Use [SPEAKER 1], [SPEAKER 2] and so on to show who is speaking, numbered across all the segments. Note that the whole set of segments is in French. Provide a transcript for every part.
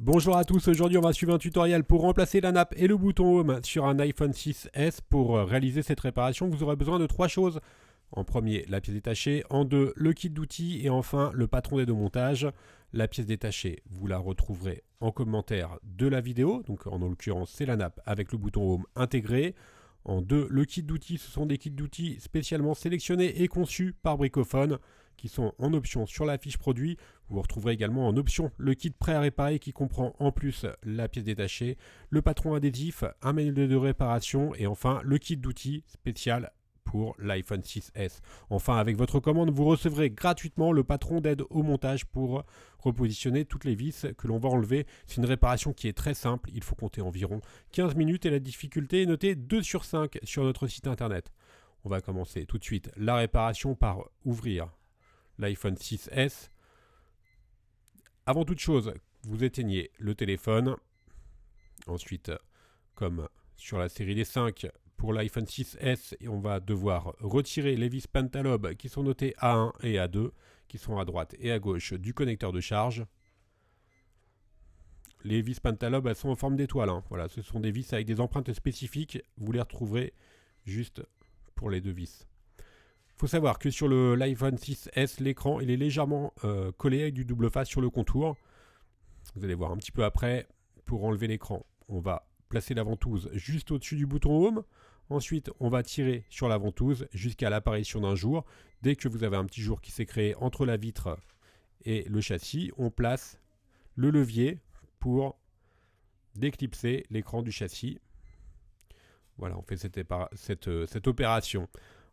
[SPEAKER 1] Bonjour à tous, aujourd'hui on va suivre un tutoriel pour remplacer la nappe et le bouton Home sur un iPhone 6S. Pour réaliser cette réparation, vous aurez besoin de trois choses. En premier, la pièce détachée. En deux, le kit d'outils. Et enfin, le patron des deux montages. La pièce détachée, vous la retrouverez en commentaire de la vidéo. Donc en l'occurrence, c'est la nappe avec le bouton Home intégré. En deux, le kit d'outils. Ce sont des kits d'outils spécialement sélectionnés et conçus par Bricophone qui sont en option sur la fiche produit. Vous retrouverez également en option le kit prêt à réparer qui comprend en plus la pièce détachée, le patron adhésif, un manuel de réparation et enfin le kit d'outils spécial pour l'iPhone 6S. Enfin, avec votre commande, vous recevrez gratuitement le patron d'aide au montage pour repositionner toutes les vis que l'on va enlever. C'est une réparation qui est très simple, il faut compter environ 15 minutes et la difficulté est notée 2 sur 5 sur notre site internet. On va commencer tout de suite la réparation par ouvrir l'iPhone 6S. Avant toute chose, vous éteignez le téléphone. Ensuite, comme sur la série des 5, pour l'iPhone 6S, on va devoir retirer les vis Pentalobe qui sont notées A1 et A2, qui sont à droite et à gauche du connecteur de charge. Les vis Pentalobe, elles sont en forme d'étoile. Voilà, ce sont des vis avec des empreintes spécifiques. Vous les retrouverez juste pour les deux vis. Il faut savoir que sur l'iPhone 6S, l'écran il est légèrement collé avec du double face sur le contour. Vous allez voir un petit peu après. Pour enlever l'écran, on va placer la ventouse juste au-dessus du bouton Home. Ensuite, on va tirer sur la ventouse jusqu'à l'apparition d'un jour. Dès que vous avez un petit jour qui s'est créé entre la vitre et le châssis, on place le levier pour déclipser l'écran du châssis. Voilà, on fait cette opération.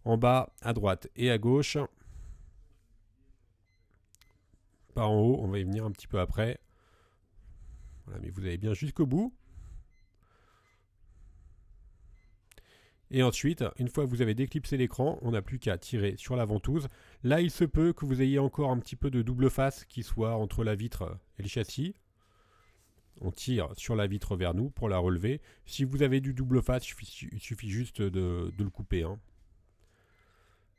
[SPEAKER 1] En bas, à droite et à gauche. Par en haut, on va y venir un petit peu après. Voilà, mais vous allez bien jusqu'au bout. Et ensuite, une fois que vous avez déclipsé l'écran, on n'a plus qu'à tirer sur la ventouse. Là, il se peut que vous ayez encore un petit peu de double face qui soit entre la vitre et le châssis. On tire sur la vitre vers nous pour la relever. Si vous avez du double face, il suffit juste de le couper.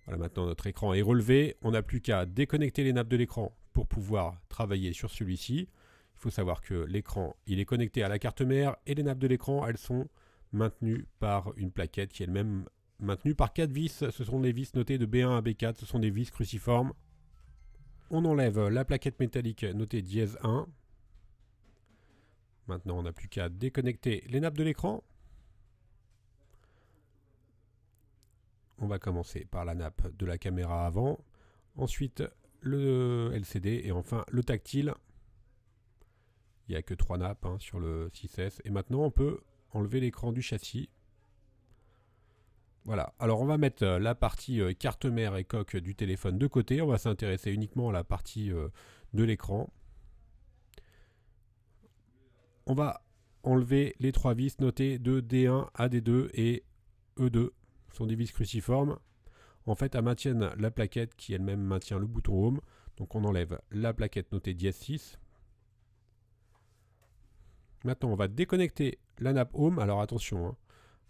[SPEAKER 1] Voilà, maintenant notre écran est relevé. On n'a plus qu'à déconnecter les nappes de l'écran pour pouvoir travailler sur celui-ci. Il faut savoir que l'écran, il est connecté à la carte mère et les nappes de l'écran, elles sont maintenues par une plaquette qui est elle-même maintenue par 4 vis. Ce sont des vis notées de B1 à B4, ce sont des vis cruciformes. On enlève la plaquette métallique notée dièse 1. Maintenant, on n'a plus qu'à déconnecter les nappes de l'écran. On va commencer par la nappe de la caméra avant, ensuite le LCD et enfin le tactile. Il n'y a que 3 nappes sur le 6S. Et maintenant, on peut enlever l'écran du châssis. Voilà. Alors, on va mettre la partie carte mère et coque du téléphone de côté. On va s'intéresser uniquement à la partie de l'écran. On va enlever les 3 vis notées de D1 à D2 et E2. Ce sont des vis cruciformes. En fait, elles maintiennent la plaquette qui elle-même maintient le bouton Home. Donc, on enlève la plaquette notée dièse 6. Maintenant, on va déconnecter la nappe Home. Alors attention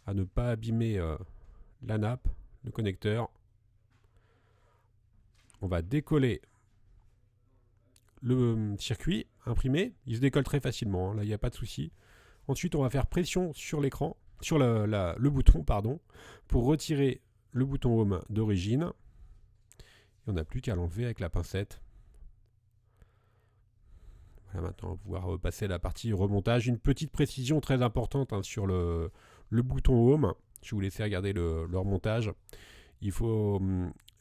[SPEAKER 1] à ne pas abîmer la nappe, le connecteur. On va décoller le circuit imprimé. Il se décolle très facilement, là il n'y a pas de souci. Ensuite, on va faire pression sur l'écran, sur le bouton, pardon, pour retirer le bouton Home d'origine. Et on n'a plus qu'à l'enlever avec la pincette. Voilà, maintenant, on va pouvoir passer à la partie remontage. Une petite précision très importante sur le bouton Home. Je vais vous laisser regarder le remontage. Il faut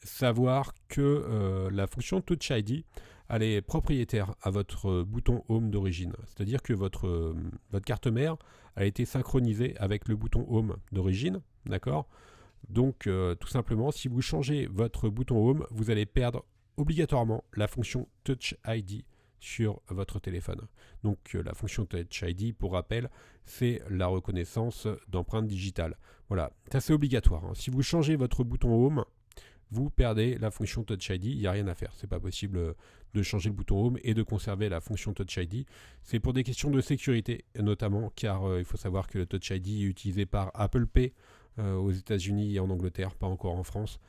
[SPEAKER 1] savoir que la fonction Touch ID, elle est propriétaire à votre bouton Home d'origine. C'est-à-dire que votre carte mère a été synchronisée avec le bouton Home d'origine. D'accord ? Donc, tout simplement, si vous changez votre bouton Home, vous allez perdre obligatoirement la fonction Touch ID sur votre téléphone. Donc la fonction Touch ID, pour rappel, c'est la reconnaissance d'empreintes digitales. Voilà, ça c'est obligatoire. Si vous changez votre bouton Home, vous perdez la fonction Touch ID, il n'y a rien à faire. C'est pas possible de changer le bouton Home et de conserver la fonction Touch ID. C'est pour des questions de sécurité, notamment, car il faut savoir que le Touch ID est utilisé par Apple Pay aux États-Unis et en Angleterre, pas encore en France.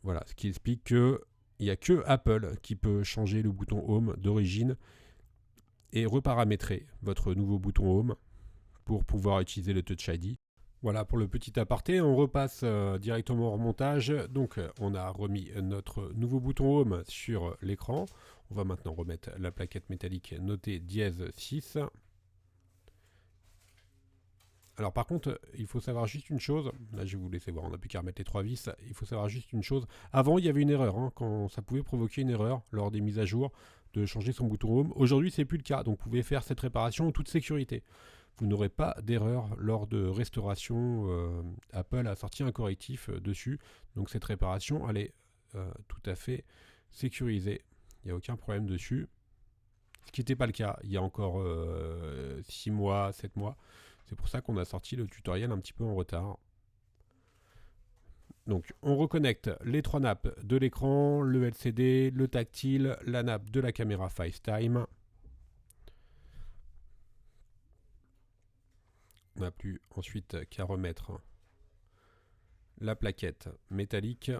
[SPEAKER 1] Voilà, ce qui explique que il n'y a que Apple qui peut changer le bouton Home d'origine et reparamétrer votre nouveau bouton Home pour pouvoir utiliser le Touch ID. Voilà pour le petit aparté, on repasse directement au remontage. Donc on a remis notre nouveau bouton Home sur l'écran. On va maintenant remettre la plaquette métallique notée dièse 6. Alors par contre, il faut savoir juste une chose. Là je vais vous laisser voir, on n'a plus qu'à remettre les 3 vis. Il faut savoir juste une chose. Avant il y avait une erreur, quand ça pouvait provoquer une erreur lors des mises à jour de changer son bouton Home. Aujourd'hui c'est plus le cas, donc vous pouvez faire cette réparation en toute sécurité. Vous n'aurez pas d'erreur lors de restauration. Apple a sorti un correctif dessus. Donc cette réparation, elle est tout à fait sécurisée. Il n'y a aucun problème dessus. Ce qui n'était pas le cas il y a encore 6 mois, 7 mois. C'est pour ça qu'on a sorti le tutoriel un petit peu en retard. Donc on reconnecte les 3 nappes de l'écran, le LCD, le tactile, la nappe de la caméra FaceTime. On n'a plus ensuite qu'à remettre la plaquette métallique.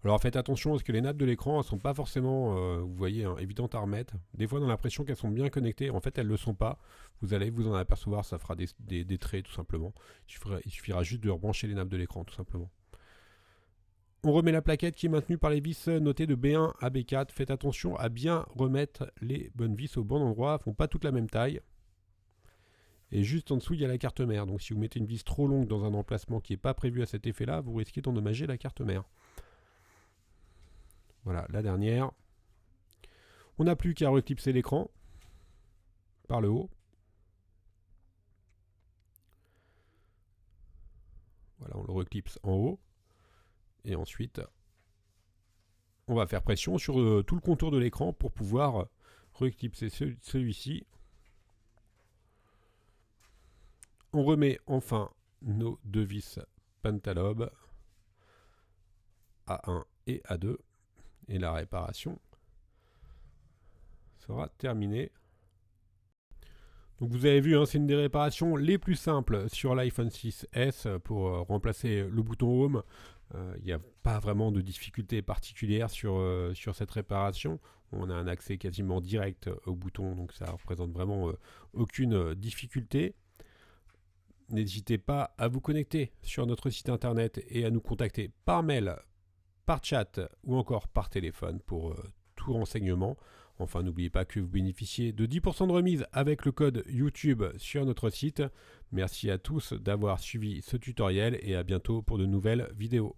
[SPEAKER 1] Alors faites attention parce que les nappes de l'écran ne sont pas forcément, vous voyez, évidentes à remettre. Des fois on a l'impression qu'elles sont bien connectées, en fait elles ne le sont pas. Vous allez vous en apercevoir, ça fera des traits tout simplement. Il suffira juste de rebrancher les nappes de l'écran tout simplement. On remet la plaquette qui est maintenue par les vis notées de B1 à B4. Faites attention à bien remettre les bonnes vis au bon endroit, elles ne font pas toutes la même taille. Et juste en dessous, il y a la carte mère. Donc si vous mettez une vis trop longue dans un emplacement qui n'est pas prévu à cet effet-là, vous risquez d'endommager la carte mère. Voilà, la dernière. On n'a plus qu'à reclipser l'écran par le haut. Voilà, on le reclipse en haut. Et ensuite, on va faire pression sur tout le contour de l'écran pour pouvoir reclipser celui-ci. On remet enfin nos 2 vis Pentalobe A1 et A2 et la réparation sera terminée. Donc vous avez vu, c'est une des réparations les plus simples sur l'iPhone 6S pour remplacer le bouton Home. Il n'y a pas vraiment de difficulté particulière sur cette réparation. On a un accès quasiment direct au bouton, donc ça ne représente vraiment aucune difficulté. N'hésitez pas à vous connecter sur notre site internet et à nous contacter par mail, par chat ou encore par téléphone pour tout renseignement. Enfin, n'oubliez pas que vous bénéficiez de 10% de remise avec le code YouTube sur notre site. Merci à tous d'avoir suivi ce tutoriel et à bientôt pour de nouvelles vidéos.